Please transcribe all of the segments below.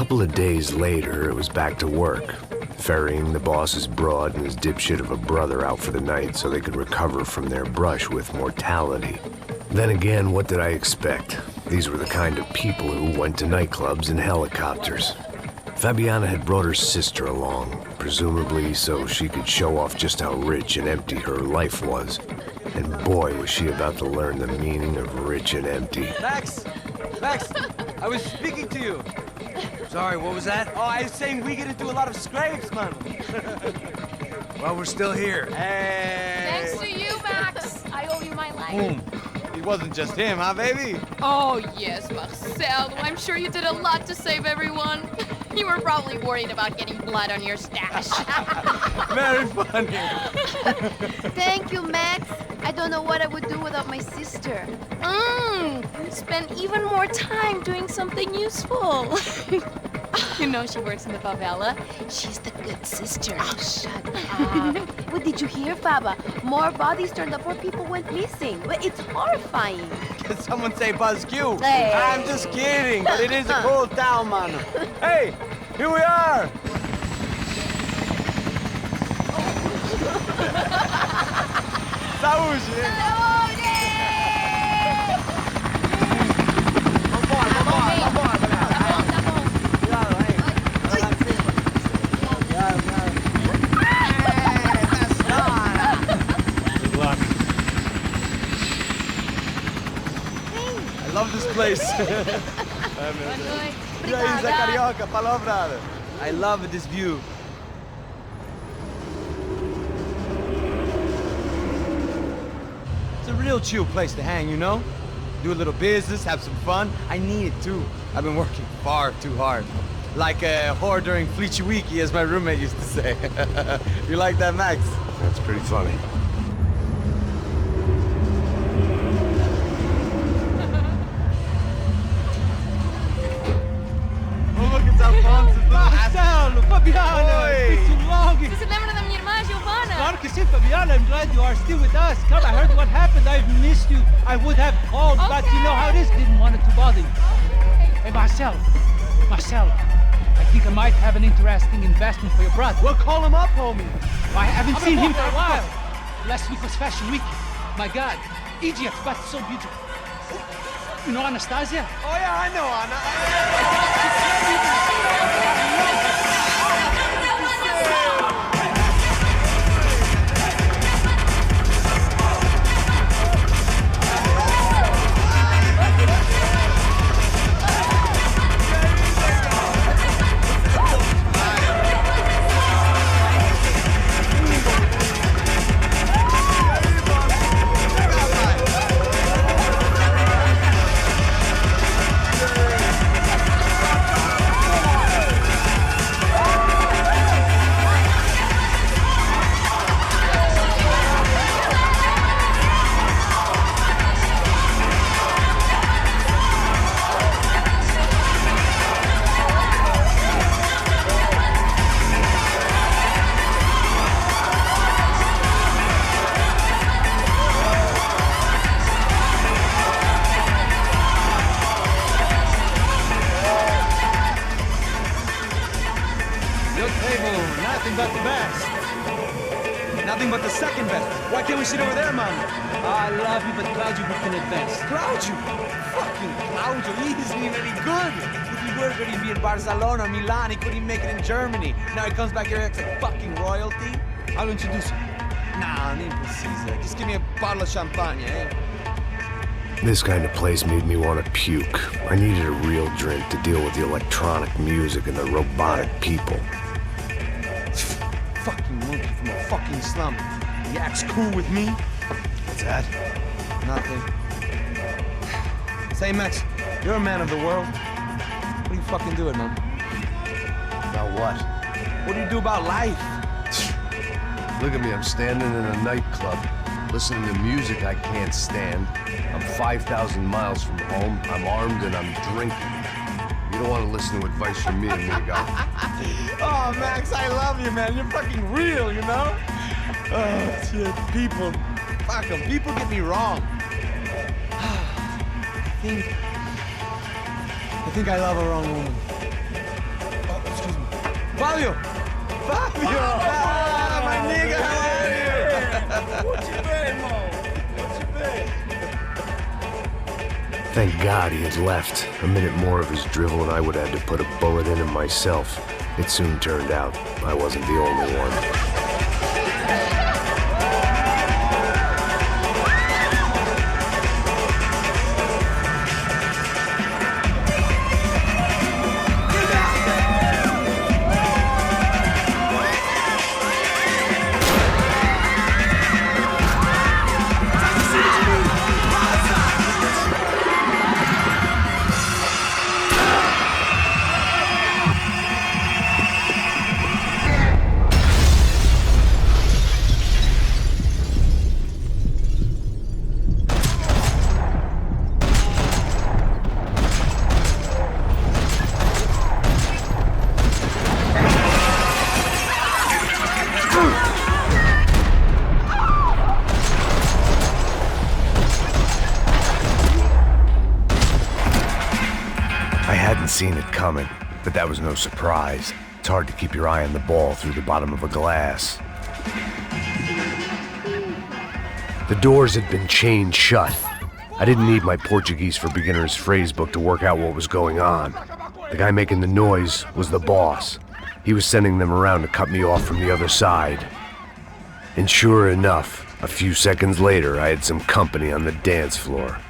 couple of days later, it was back to work, ferrying the boss's broad and his dipshit of a brother out for the night so they could recover from their brush with mortality. Then again, what did I expect? These were the kind of people who went to nightclubs in helicopters. Fabiana had brought her sister along, presumably so she could show off just how rich and empty her life was. And boy, was she about to learn the meaning of rich and empty. Max! Max! I was speaking to you. Sorry, what was that? Oh, I was saying we get to do a lot of scrapes, man. Well, we're still here. Hey! Thanks to you, Max. I owe you my life. Boom. It wasn't just him, huh, baby? Oh, yes, Marcel. I'm sure you did a lot to save everyone. You were probably worried about getting blood on your stash. Very funny. Thank you, Max. I don't know what I would do without my sister. Spend even more time doing something useful. You know she works in the favela. She's the good sister. Oh, shut up. What did you hear, Faba? More bodies turned up where people went missing. But it's horrifying. Did someone say Buzz Q? Hey. I'm just kidding, but it is a cool town, man. Hey, here we are. Saúde! I love this place. Isla Carioca, palavra. I love this view. It's a real chill place to hang, you know? Do a little business, have some fun. I need it too. I've been working far too hard. Like a whore during Fleechy Weeky, as my roommate used to say. You like that, Max? That's pretty funny. Oh, look, it's Alfonso. Marcelo, Fabiana, it's been too long. Você se lembra da minha irmã, Giovanna? Claro que sim, Fabiana, I'm glad you are still with us. Come, I heard what happened. I've missed you. I would have called, but you know how it is. Didn't want it to bother you. Hey, Marcelo, I think I might have an interesting investment for your brother. Well, call him up, homie. I haven't seen him for a while. Last week was Fashion Week. My God, Egypt, but so beautiful. You know Anastasia? Oh, yeah, I know, Anna. Nothing but the best. Nothing but the second best. Why can't we sit over there, man? I love you, but Claudio booked in advance. Claudio? Fucking Claudio, he isn't even any good. If he were good, he'd be in Barcelona, Milan. He couldn't even make it in Germany. Now he comes back here acts like fucking royalty. I'll introduce you. Nah, nem precisa. Just give me a bottle of champagne, eh? This kind of place made me want to puke. I needed a real drink to deal with the electronic music and the robotic people. Fucking monkey from a fucking slum. He acts cool with me. What's that? Nothing. Say, Max, you're a man of the world. What do you fucking do it, man? About what? What do you do about life? Look at me, I'm standing in a nightclub, listening to music I can't stand. I'm 5,000 miles from home, I'm armed, and I'm drinking. You don't want to listen to advice from me, amigo. Oh, Max, I love you, man. You're fucking real, you know? Oh, shit, people. Fuck 'em. People get me wrong. I think I love a wrong woman. Fabio! Fabio! Ah, my nigga, how are you? Thank God he had left. A minute more of his drivel and I would have had to put a bullet in him myself. It soon turned out I wasn't the only one. Seen it coming, but that was no surprise. It's hard to keep your eye on the ball through the bottom of a glass. The doors had been chained shut. I didn't need my Portuguese for Beginners phrase book to work out what was going on. The guy making the noise was the boss. He was sending them around to cut me off from the other side. And sure enough, a few seconds later, I had some company on the dance floor.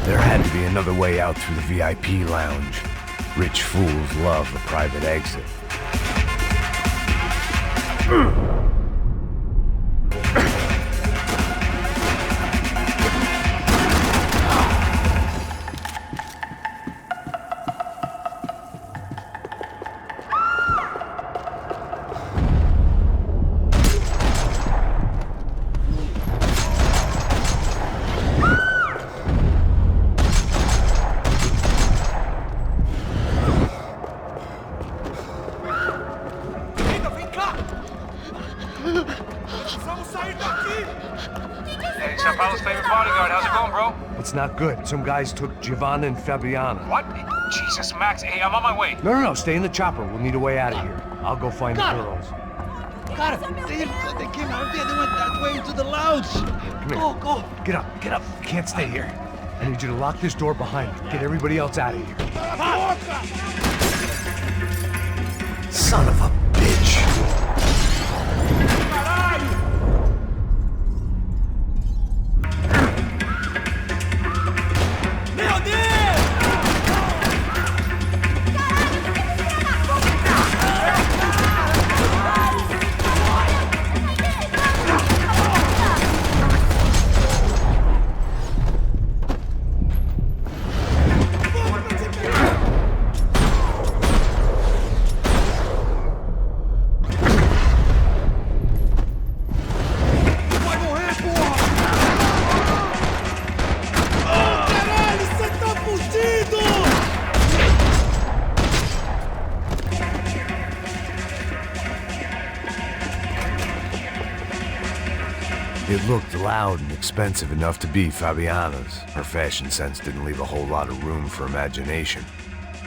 There had to be another way out through the VIP lounge. Rich fools love a private exit. It's not good. Some guys took Giovanna and Fabiana. What? Jesus, Max. Hey, I'm on my way. No, stay in the chopper. We'll need a way out of here. I'll go find the girls. Got it. They came out there. They went that way into the lounge. Come here. Go. Get up. You can't stay here. I need you to lock this door behind you. Get everybody else out of here. Son of a bitch. It looked loud and expensive enough to be Fabiana's. Her fashion sense didn't leave a whole lot of room for imagination,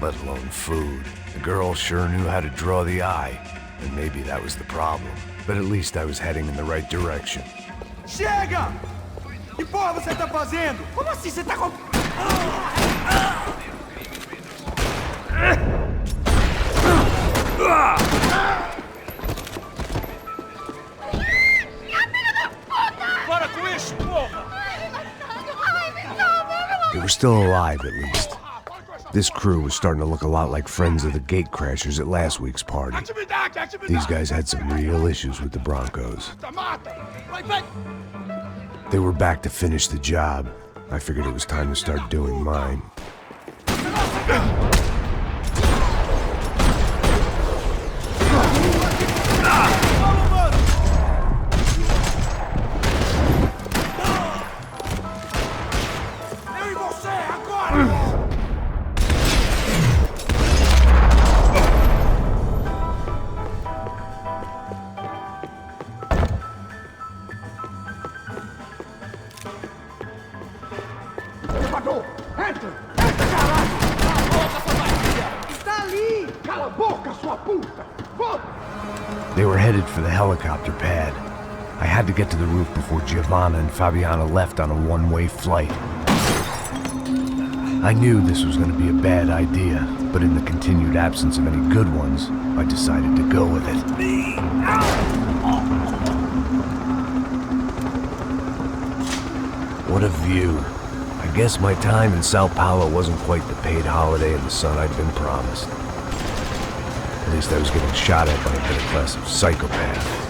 let alone food. The girl sure knew how to draw the eye, and maybe that was the problem. But at least I was heading in the right direction. Chega! Que porra você tá fazendo? Como assim você tá com... They were still alive, at least. This crew was starting to look a lot like friends of the gatecrashers at last week's party. These guys had some real issues with the Broncos. They were back to finish the job. I figured it was time to start doing mine. Phantom! Está ali! Cala a boca, sua puta! Vamos! They were headed for the helicopter pad. I had to get to the roof before Giovanna and Fabiana left on a one-way flight. I knew this was going to be a bad idea, but in the continued absence of any good ones, I decided to go with it. What a view. I guess my time in Sao Paulo wasn't quite the paid holiday in the sun I'd been promised. At least I was getting shot at by a better class of psychopath.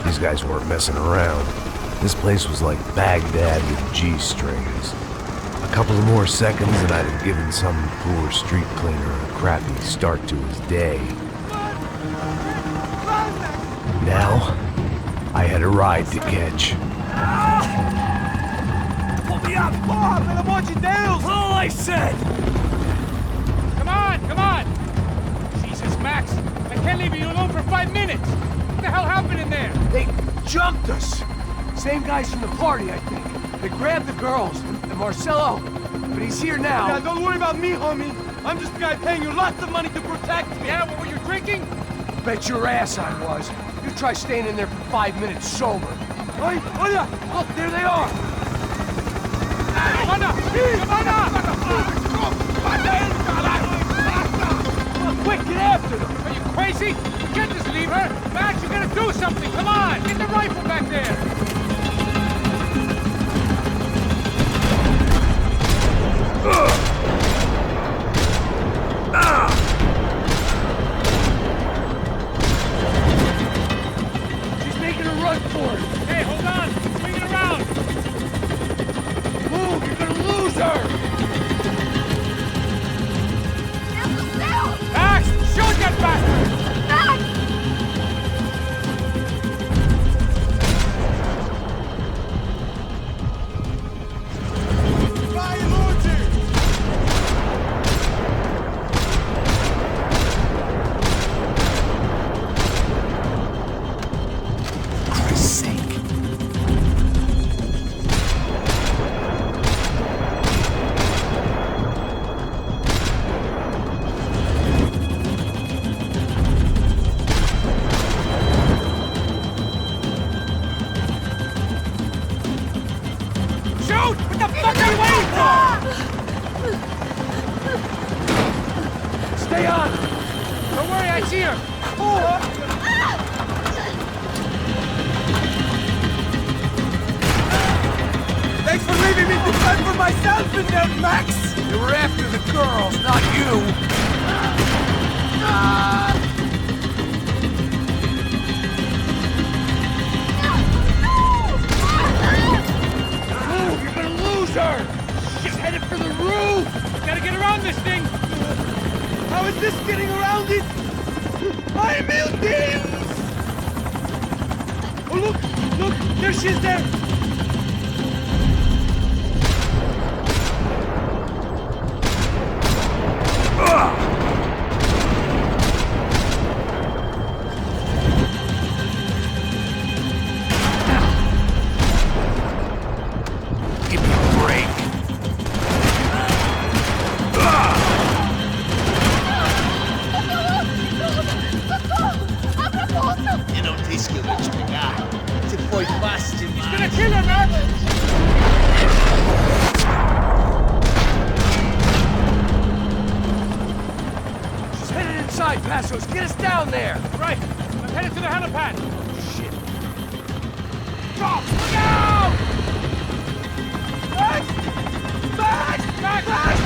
These guys weren't messing around. This place was like Baghdad with G-strings. A couple of more seconds and I'd have given some poor street cleaner a crappy start to his day. Now, I had a ride to catch. Pull me up! Oh, pelo amor de Deus! All I said! Come on, come on! Jesus, Max, I can't leave you alone for 5 minutes! What the hell happened in there? They jumped us! Same guys from the party, I think. They grabbed the girls, and Marcelo, but he's here now. Yeah, don't worry about me, homie. I'm just the guy paying you lots of money to protect me. Yeah, what were you drinking? Bet your ass I was. You try staying in there for 5 minutes sober. Oi, hola! Look, there they are! Come Come on, quick, get after them! Are you crazy? You can't just leave her! Max, you gotta do something! Come on! Get the rifle back there! She's making a run for it! Hey, hold on! Swing it around! Move, you're gonna lose her! Max, shoot that bastard! Shoot! What the fuck are you waiting for? Stay on! Don't worry, I see her! Thanks for leaving me to fight for myself in there, Max! They were after the girls, not you! Move, you're gonna lose her! She's headed for the roof! Gotta get around this thing! How is this getting around it? I mil Deus! Oh, look, there she is there! Give me a break! Eu não disse que eu ia te pegar. Você foi fácil demais. Gonna kill her, Max! She's headed inside, Passos! Get us down there! Right, I'm headed to the helipad! Shit! Drop! Look out! Max! Max! Max! Max!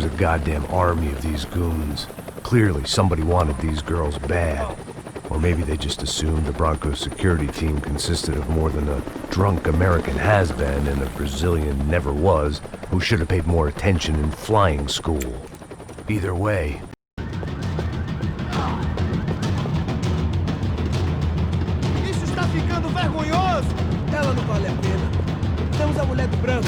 was a goddamn army of these goons. Clearly, somebody wanted these girls bad. Or maybe they just assumed the Broncos security team consisted of more than a drunk American has-been and a Brazilian never-was who should have paid more attention in flying school. Either way... Isso está ficando vergonhoso! Ela não vale a pena. Temos a mulher do branco.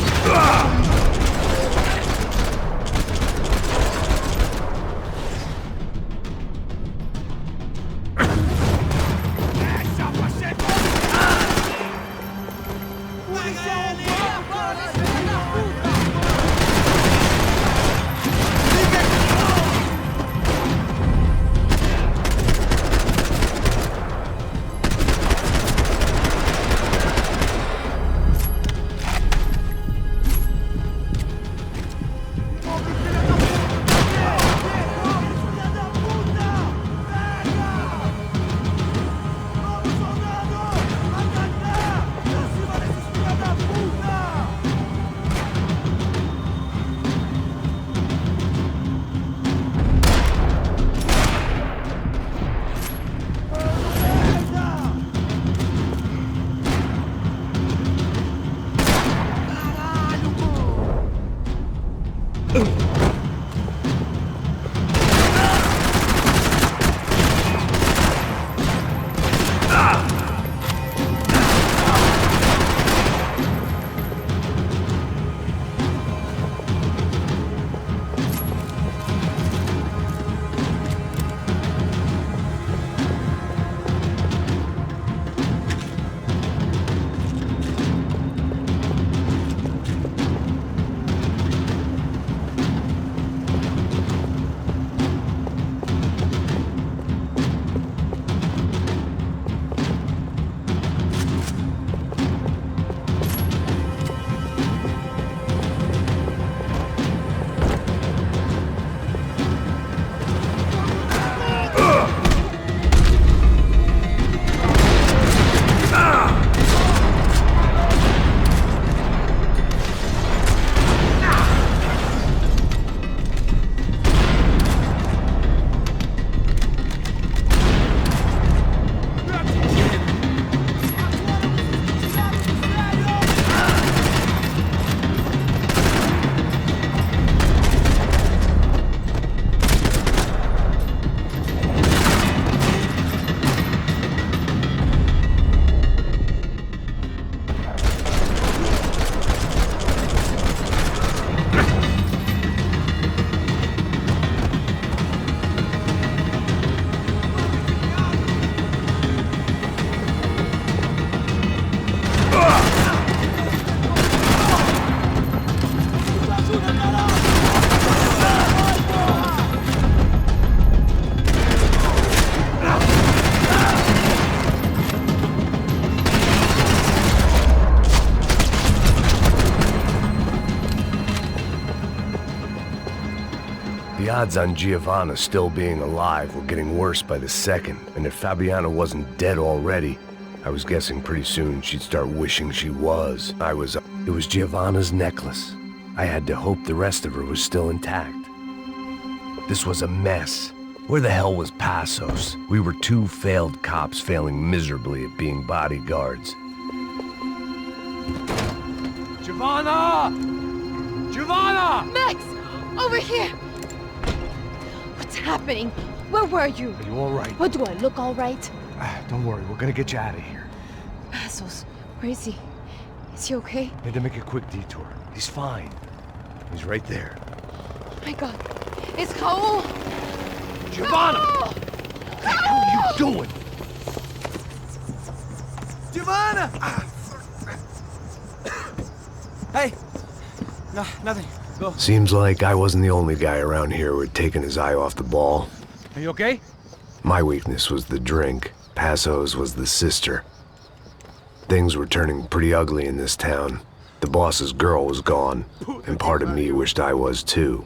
The odds on Giovanna still being alive were getting worse by the second, and if Fabiana wasn't dead already, I was guessing pretty soon she'd start wishing she was. It was Giovanna's necklace. I had to hope the rest of her was still intact. This was a mess. Where the hell was Passos? We were two failed cops failing miserably at being bodyguards. Giovanna! Giovanna! Max! Over here! What's happening? Where were you? Are you all right? What, do I look all right? Don't worry, we're gonna get you out of here. Passos, where is he? Is he okay? Had to make a quick detour. He's fine. He's right there. Oh my God. It's Raul! Giovanna! No! What the hell are you doing? Giovanna! Hey! No, nothing. Go. Seems like I wasn't the only guy around here who had taken his eye off the ball. Are you okay? My weakness was the drink. Passos was the sister. Things were turning pretty ugly in this town. The boss's girl was gone, and part of me wished I was too.